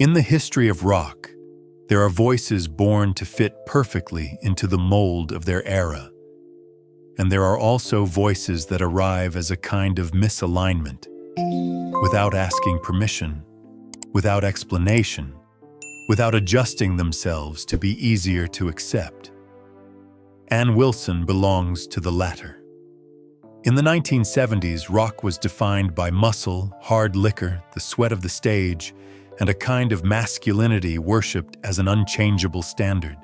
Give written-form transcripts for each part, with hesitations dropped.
In the history of rock, there are voices born to fit perfectly into the mold of their era. And there are also voices that arrive as a kind of misalignment, without asking permission, without explanation, without adjusting themselves to be easier to accept. Ann Wilson belongs to the latter. In the 1970s, rock was defined by muscle, hard liquor, the sweat of the stage, and a kind of masculinity worshipped as an unchangeable standard.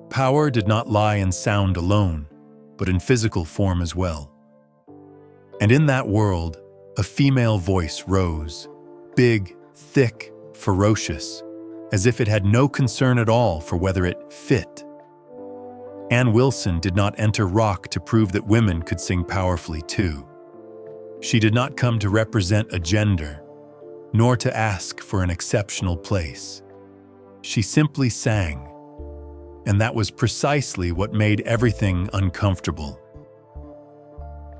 Power did not lie in sound alone, but in physical form as well. And in that world, a female voice rose, big, thick, ferocious, as if it had no concern at all for whether it fit. Ann Wilson did not enter rock to prove that women could sing powerfully too. She did not come to represent a gender, nor to ask for an exceptional place. She simply sang, and that was precisely what made everything uncomfortable.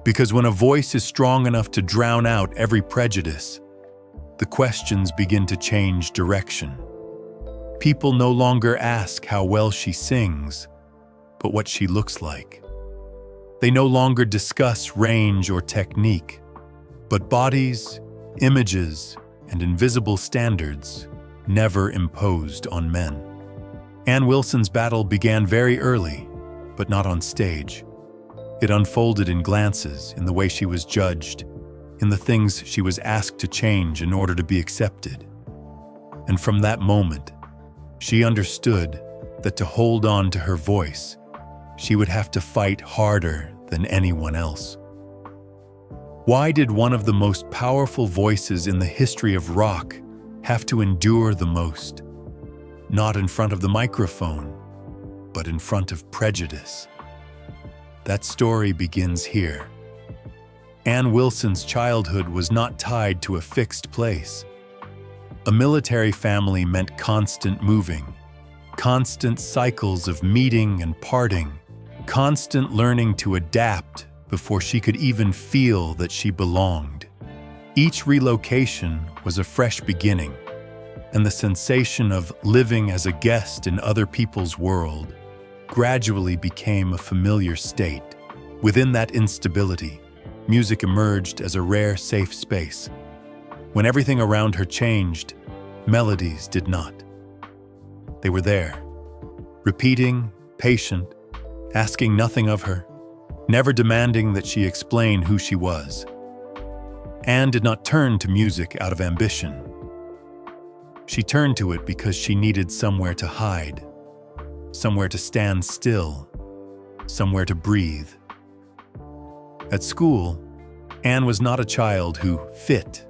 Because when a voice is strong enough to drown out every prejudice, the questions begin to change direction. People no longer ask how well she sings, but what she looks like. They no longer discuss range or technique, but bodies, images, and invisible standards never imposed on men. Ann Wilson's battle began very early, but not on stage. It unfolded in glances, in the way she was judged, in the things she was asked to change in order to be accepted. And from that moment, she understood that to hold on to her voice, she would have to fight harder than anyone else. Why did one of the most powerful voices in the history of rock have to endure the most? Not in front of the microphone, but in front of prejudice. That story begins here. Ann Wilson's childhood was not tied to a fixed place. A military family meant constant moving, constant cycles of meeting and parting, constant learning to adapt before she could even feel that she belonged. Each relocation was a fresh beginning, and the sensation of living as a guest in other people's world gradually became a familiar state. Within that instability, music emerged as a rare, safe space. When everything around her changed, melodies did not. They were there, repeating, patient, asking nothing of her, never demanding that she explain who she was. Ann did not turn to music out of ambition. She turned to it because she needed somewhere to hide, somewhere to stand still, somewhere to breathe. At school, Ann was not a child who fit.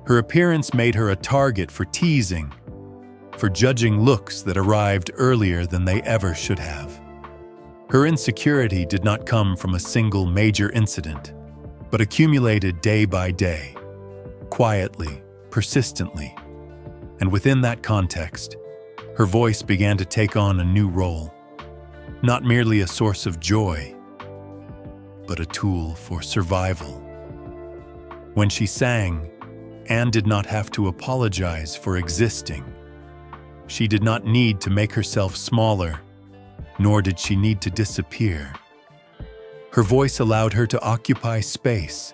Her appearance made her a target for teasing, for judging looks that arrived earlier than they ever should have. Her insecurity did not come from a single major incident, but accumulated day by day, quietly, persistently. And within that context, her voice began to take on a new role, not merely a source of joy, but a tool for survival. When she sang, Ann did not have to apologize for existing. She did not need to make herself smaller, nor did she need to disappear. Her voice allowed her to occupy space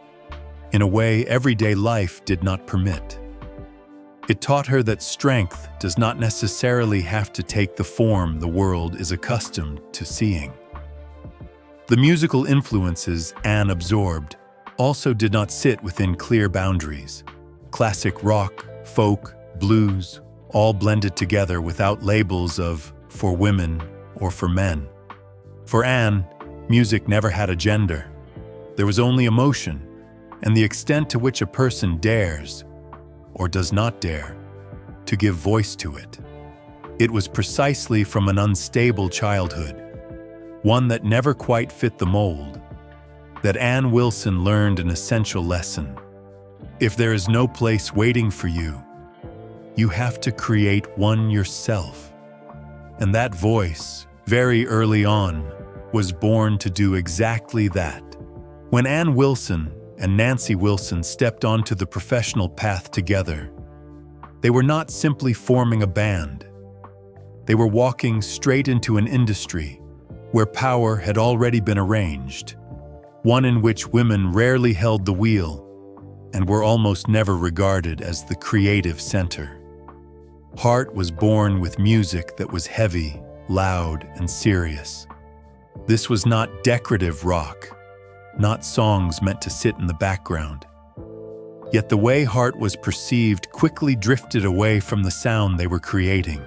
in a way everyday life did not permit. It taught her that strength does not necessarily have to take the form the world is accustomed to seeing. The musical influences Ann absorbed also did not sit within clear boundaries. Classic rock, folk, blues, all blended together without labels of for women or for men. For Ann, music never had a gender. There was only emotion, and the extent to which a person dares, or does not dare, to give voice to it. It was precisely from an unstable childhood, one that never quite fit the mold, that Ann Wilson learned an essential lesson. If there is no place waiting for you, you have to create one yourself. And that voice, very early on, was born to do exactly that. When Ann Wilson and Nancy Wilson stepped onto the professional path together, They were not simply forming a band. They were walking straight into an industry where power had already been arranged, one in which women rarely held the wheel and were almost never regarded as the creative center. Heart was born with music that was heavy, loud, and serious. This was not decorative rock, not songs meant to sit in the background. Yet the way Heart was perceived quickly drifted away from the sound they were creating.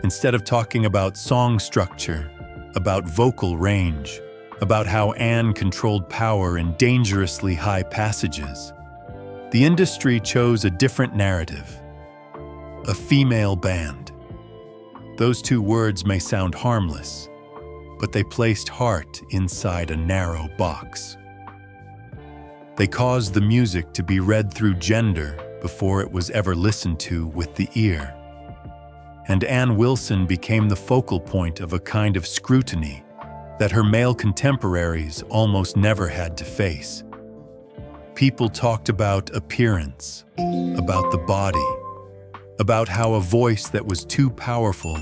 Instead of talking about song structure, about vocal range, about how Anne controlled power in dangerously high passages, the industry chose a different narrative: a female band. Those two words may sound harmless, but they placed Heart inside a narrow box. They caused the music to be read through gender before it was ever listened to with the ear. And Anne Wilson became the focal point of a kind of scrutiny that her male contemporaries almost never had to face. People talked about appearance, about the body, about how a voice that was too powerful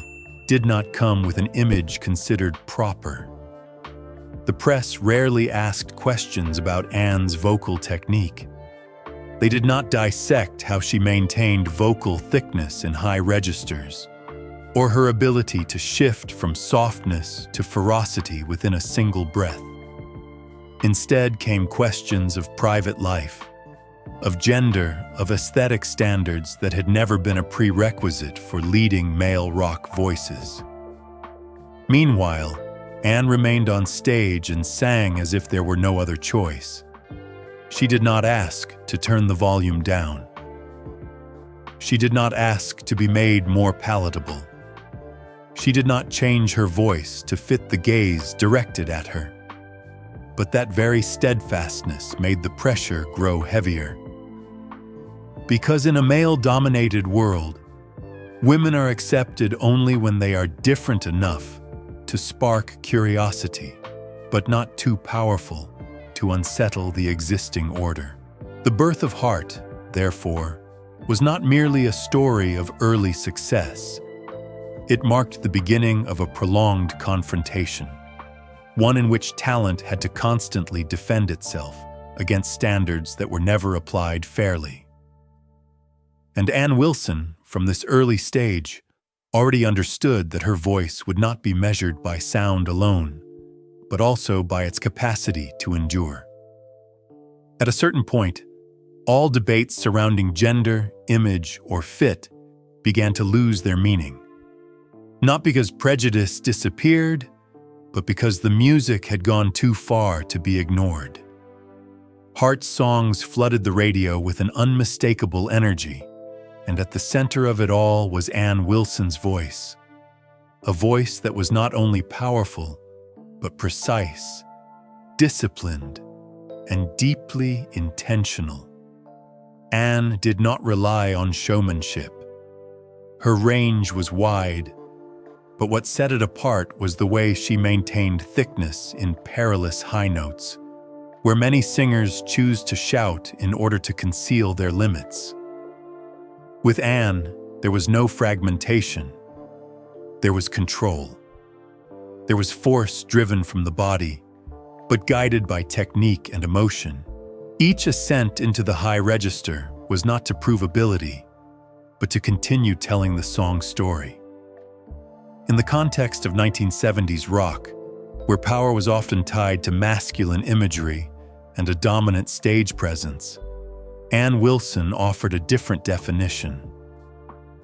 did not come with an image considered proper. The press rarely asked questions about Anne's vocal technique. They did not dissect how she maintained vocal thickness in high registers, or her ability to shift from softness to ferocity within a single breath. Instead came questions of private life, of gender, of aesthetic standards that had never been a prerequisite for leading male rock voices. Meanwhile, Anne remained on stage and sang as if there were no other choice. She did not ask to turn the volume down. She did not ask to be made more palatable. She did not change her voice to fit the gaze directed at her. But that very steadfastness made the pressure grow heavier. Because in a male-dominated world, women are accepted only when they are different enough to spark curiosity, but not too powerful to unsettle the existing order. The birth of Heart, therefore, was not merely a story of early success. It marked the beginning of a prolonged confrontation, one in which talent had to constantly defend itself against standards that were never applied fairly. And Anne Wilson, from this early stage, already understood that her voice would not be measured by sound alone, but also by its capacity to endure. At a certain point, all debates surrounding gender, image, or fit began to lose their meaning. Not because prejudice disappeared, but because the music had gone too far to be ignored. Heart's songs flooded the radio with an unmistakable energy, and at the center of it all was Anne Wilson's voice. A voice that was not only powerful, but precise, disciplined, and deeply intentional. Anne did not rely on showmanship. Her range was wide, but what set it apart was the way she maintained thickness in perilous high notes, where many singers choose to shout in order to conceal their limits. With Anne, there was no fragmentation. There was control. There was force driven from the body, but guided by technique and emotion. Each ascent into the high register was not to prove ability, but to continue telling the song's story. In the context of 1970s rock, where power was often tied to masculine imagery and a dominant stage presence, Anne Wilson offered a different definition.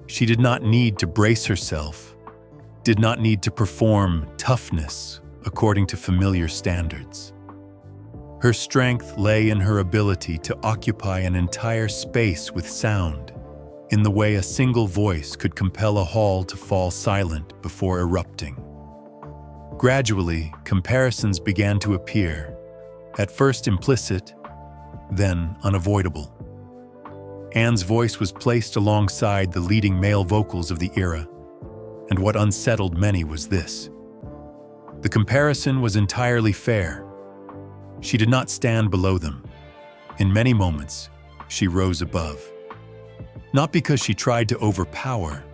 She did not need to brace herself, did not need to perform toughness according to familiar standards. Her strength lay in her ability to occupy an entire space with sound, in the way a single voice could compel a hall to fall silent before erupting. Gradually, comparisons began to appear, at first implicit, then unavoidable. Anne's voice was placed alongside the leading male vocals of the era, and what unsettled many was this: the comparison was entirely fair. She did not stand below them. In many moments, she rose above. not because she tried to overpower,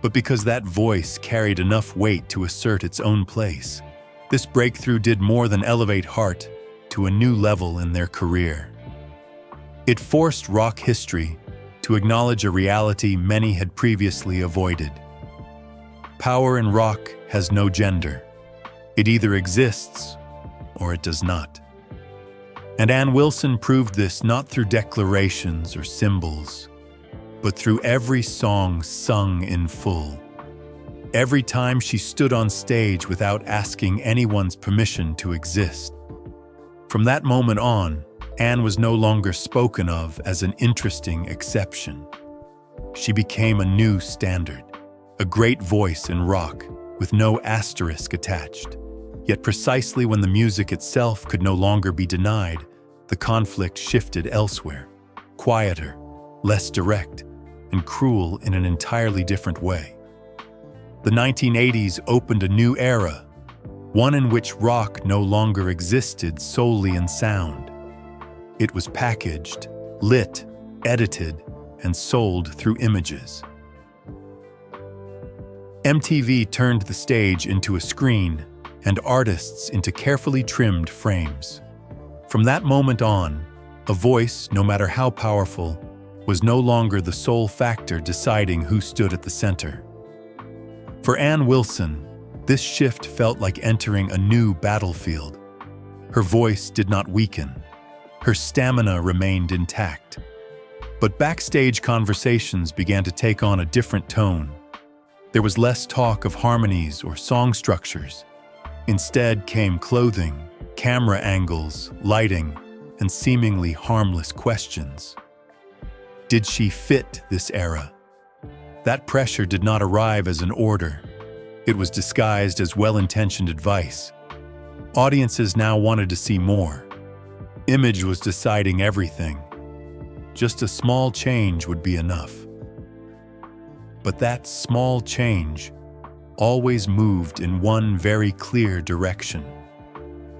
but because that voice carried enough weight to assert its own place. This breakthrough did more than elevate Heart to a new level in their career. It forced rock history to acknowledge a reality many had previously avoided. Power in rock has no gender. It either exists or it does not. And Ann Wilson proved this not through declarations or symbols, but through every song sung in full. Every time she stood on stage without asking anyone's permission to exist. From that moment on, Ann was no longer spoken of as an interesting exception. She became a new standard, a great voice in rock with no asterisk attached. Yet precisely when the music itself could no longer be denied, the conflict shifted elsewhere, quieter, less direct, and cruel in an entirely different way. The 1980s opened a new era, one in which rock no longer existed solely in sound. It was packaged, lit, edited, and sold through images. MTV turned the stage into a screen and artists into carefully trimmed frames. From that moment on, a voice, no matter how powerful, was no longer the sole factor deciding who stood at the center. For Ann Wilson, this shift felt like entering a new battlefield. Her voice did not weaken. Her stamina remained intact. But backstage conversations began to take on a different tone. There was less talk of harmonies or song structures. Instead came clothing, camera angles, lighting, and seemingly harmless questions. Did she fit this era? That pressure did not arrive as an order. It was disguised as well-intentioned advice. Audiences now wanted to see more. Image was deciding everything. Just a small change would be enough. But that small change always moved in one very clear direction,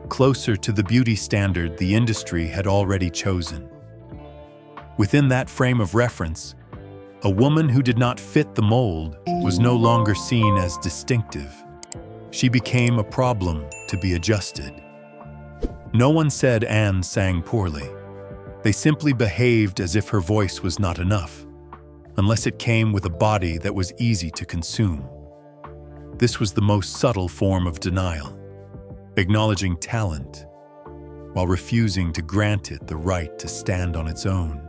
closer to the beauty standard the industry had already chosen. Within that frame of reference, a woman who did not fit the mold was no longer seen as distinctive. She became a problem to be adjusted. No one said Ann sang poorly. They simply behaved as if her voice was not enough, unless it came with a body that was easy to consume. This was the most subtle form of denial, acknowledging talent while refusing to grant it the right to stand on its own.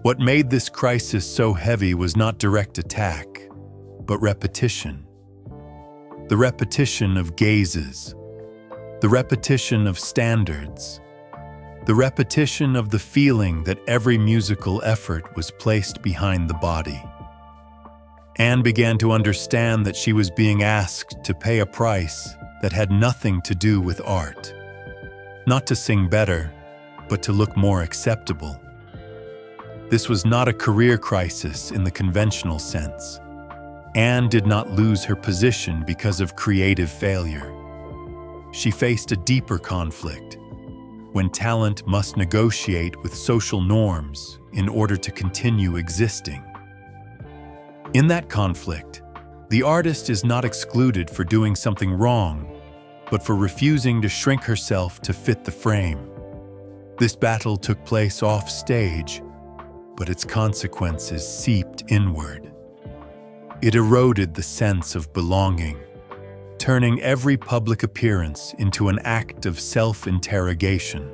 What made this crisis so heavy was not direct attack, but repetition. The repetition of gazes, the repetition of standards, the repetition of the feeling that every musical effort was placed behind the body. Ann began to understand that she was being asked to pay a price that had nothing to do with art. Not to sing better, but to look more acceptable. This was not a career crisis in the conventional sense. Ann did not lose her position because of creative failure. She faced a deeper conflict, when talent must negotiate with social norms in order to continue existing. In that conflict, the artist is not excluded for doing something wrong, but for refusing to shrink herself to fit the frame. This battle took place off stage, but its consequences seeped inward. It eroded the sense of belonging, turning every public appearance into an act of self-interrogation.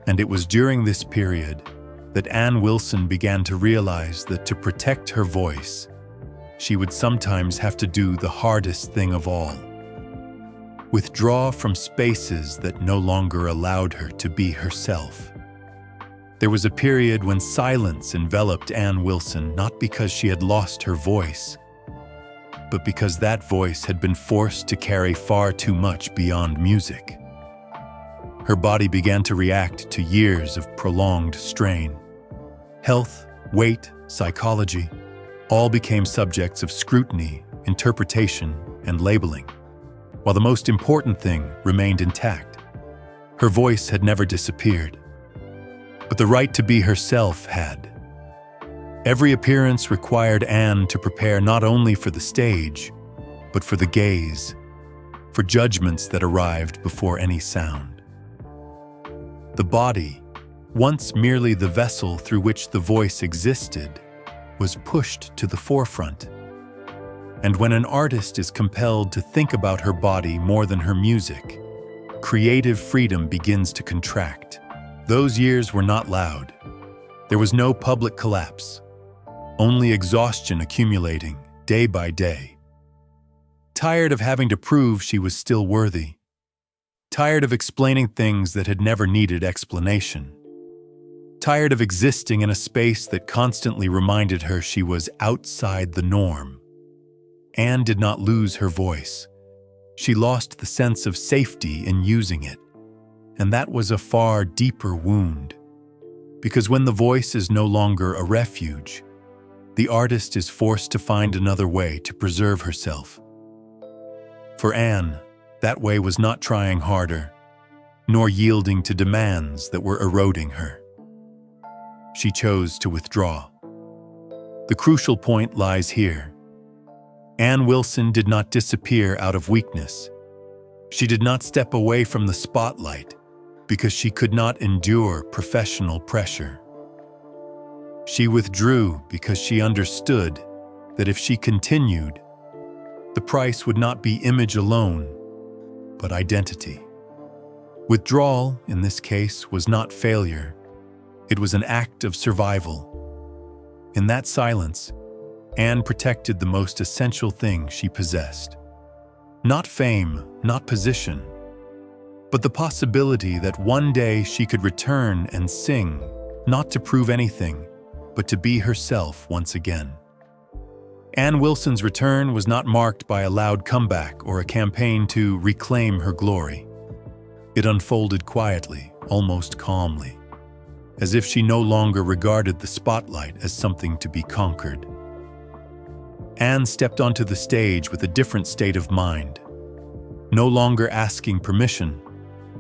And it was during this period that Ann Wilson began to realize that to protect her voice, she would sometimes have to do the hardest thing of all: withdraw from spaces that no longer allowed her to be herself. There was a period when silence enveloped Ann Wilson, not because she had lost her voice, but because that voice had been forced to carry far too much beyond music. Her body began to react to years of prolonged strain. Health, weight, psychology, all became subjects of scrutiny, interpretation, and labeling, while the most important thing remained intact. Her voice had never disappeared, but the right to be herself had. Every appearance required Anne to prepare not only for the stage, but for the gaze, for judgments that arrived before any sound. The body, once merely the vessel through which the voice existed, was pushed to the forefront. And when an artist is compelled to think about her body more than her music, creative freedom begins to contract. Those years were not loud. There was no public collapse, only exhaustion accumulating day by day. Tired of having to prove she was still worthy. Tired of explaining things that had never needed explanation. Tired of existing in a space that constantly reminded her she was outside the norm. Anne did not lose her voice. She lost the sense of safety in using it. And that was a far deeper wound. Because when the voice is no longer a refuge, the artist is forced to find another way to preserve herself. For Anne, that way was not trying harder, nor yielding to demands that were eroding her. She chose to withdraw. The crucial point lies here. Anne Wilson did not disappear out of weakness. She did not step away from the spotlight because she could not endure professional pressure. She withdrew because she understood that if she continued, the price would not be image alone, but identity. Withdrawal, in this case, was not failure. It was an act of survival. In that silence, Anne protected the most essential thing she possessed. Not fame, not position, but the possibility that one day she could return and sing, not to prove anything, but to be herself once again. Anne Wilson's return was not marked by a loud comeback or a campaign to reclaim her glory. It unfolded quietly, almost calmly, as if she no longer regarded the spotlight as something to be conquered. Anne stepped onto the stage with a different state of mind, no longer asking permission,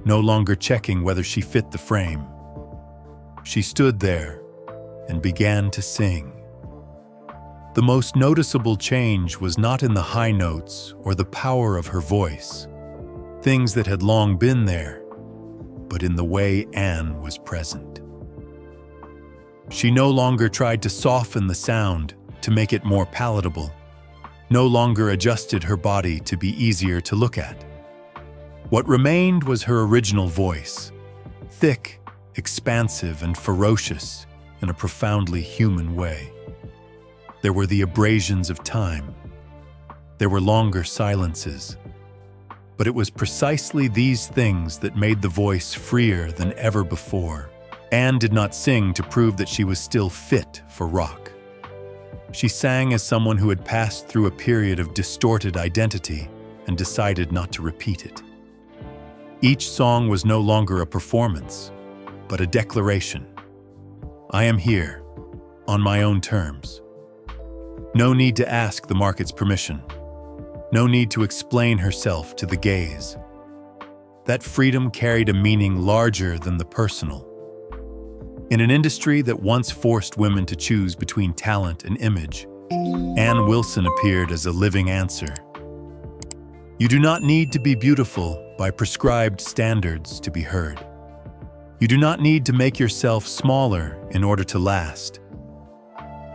no longer checking whether she fit the frame. She stood there and began to sing. The most noticeable change was not in the high notes or the power of her voice, things that had long been there, but in the way Anne was present. She no longer tried to soften the sound to make it more palatable, no longer adjusted her body to be easier to look at. What remained was her original voice, thick, expansive, and ferocious in a profoundly human way. There were the abrasions of time. There were longer silences. But it was precisely these things that made the voice freer than ever before. Anne did not sing to prove that she was still fit for rock. She sang as someone who had passed through a period of distorted identity and decided not to repeat it. Each song was no longer a performance, but a declaration. I am here, on my own terms. No need to ask the market's permission. No need to explain herself to the gaze. That freedom carried a meaning larger than the personal. In an industry that once forced women to choose between talent and image, Anne Wilson appeared as a living answer. You do not need to be beautiful by prescribed standards to be heard. You do not need to make yourself smaller in order to last.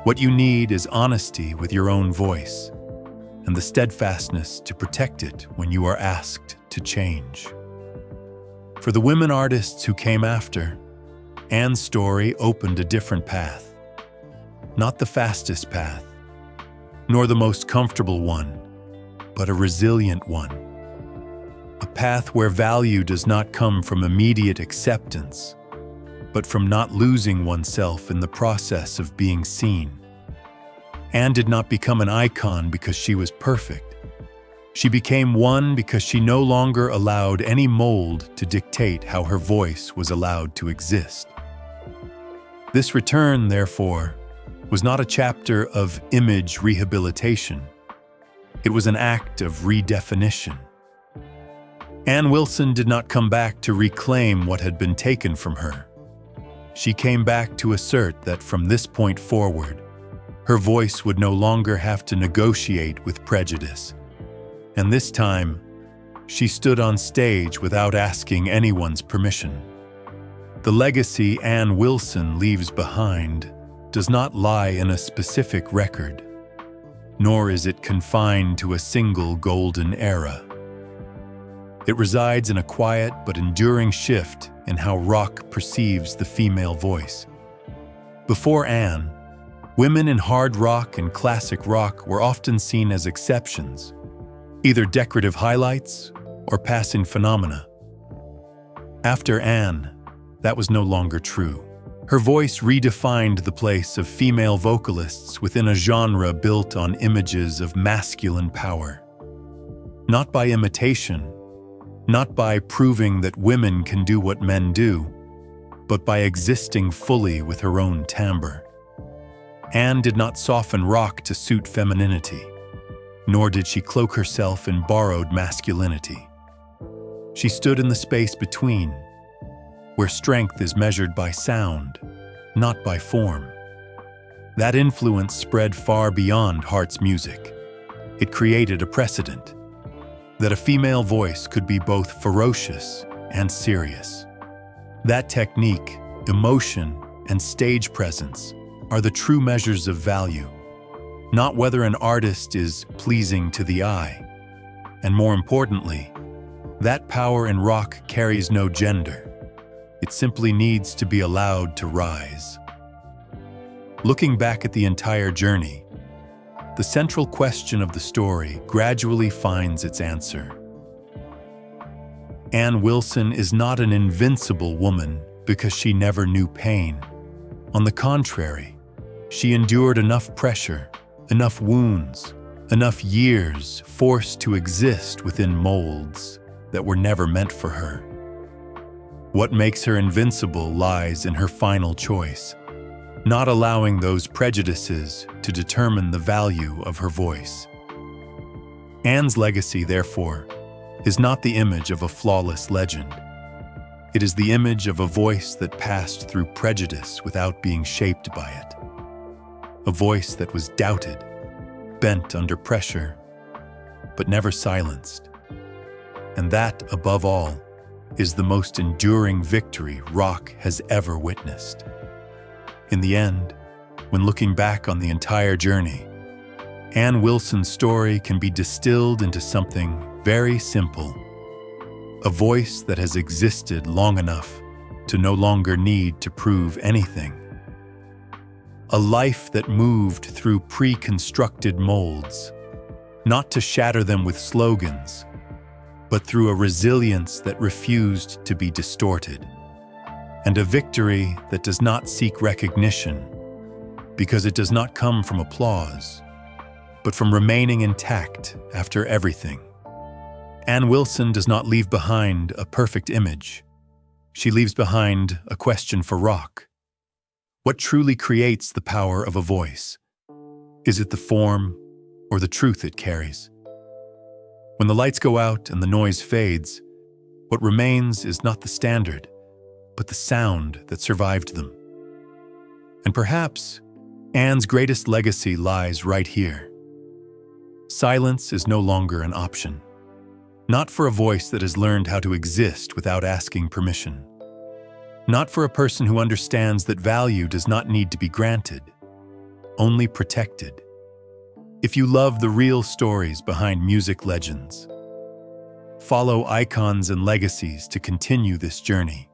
What you need is honesty with your own voice and the steadfastness to protect it when you are asked to change. For the women artists who came after, Anne's story opened a different path. Not the fastest path, nor the most comfortable one, but a resilient one. A path where value does not come from immediate acceptance, but from not losing oneself in the process of being seen. Anne did not become an icon because she was perfect. She became one because she no longer allowed any mold to dictate how her voice was allowed to exist. This return, therefore, was not a chapter of image rehabilitation. It was an act of redefinition. Anne Wilson did not come back to reclaim what had been taken from her. She came back to assert that from this point forward, Her voice would no longer have to negotiate with prejudice. And this time, she stood on stage without asking anyone's permission. The legacy Ann Wilson leaves behind does not lie in a specific record, nor is it confined to a single golden era. It resides in a quiet but enduring shift in how rock perceives the female voice. Before Ann, women in hard rock and classic rock were often seen as exceptions, either decorative highlights or passing phenomena. After Ann, that was no longer true. Her voice redefined the place of female vocalists within a genre built on images of masculine power. Not by imitation, not by proving that women can do what men do, but by existing fully with her own timbre. Ann did not soften rock to suit femininity, nor did she cloak herself in borrowed masculinity. She stood in the space between, where strength is measured by sound, not by form. That influence spread far beyond Heart's music. It created a precedent that a female voice could be both ferocious and serious. That technique, emotion, and stage presence are the true measures of value, not whether an artist is pleasing to the eye. And more importantly, that power in rock carries no gender. It simply needs to be allowed to rise. Looking back at the entire journey, the central question of the story gradually finds its answer. Ann Wilson is not an invincible woman because she never knew pain. On the contrary, she endured enough pressure, enough wounds, enough years forced to exist within molds that were never meant for her. What makes her invincible lies in her final choice, not allowing those prejudices to determine the value of her voice. Ann's legacy, therefore, is not the image of a flawless legend. It is the image of a voice that passed through prejudice without being shaped by it. A voice that was doubted, bent under pressure, but never silenced. And that, above all, is the most enduring victory rock has ever witnessed. In the end, when looking back on the entire journey, Ann Wilson's story can be distilled into something very simple. A voice that has existed long enough to no longer need to prove anything. A life that moved through pre-constructed molds, not to shatter them with slogans, but through a resilience that refused to be distorted. And a victory that does not seek recognition, because it does not come from applause, but from remaining intact after everything. Ann Wilson does not leave behind a perfect image. She leaves behind a question for rock. What truly creates the power of a voice? Is it the form or the truth it carries? When the lights go out and the noise fades, what remains is not the standard, but the sound that survived them. And perhaps Ann's greatest legacy lies right here. Silence is no longer an option. Not for a voice that has learned how to exist without asking permission. Not for a person who understands that value does not need to be granted, only protected. If you love the real stories behind music legends, follow Icons and Legacies to continue this journey.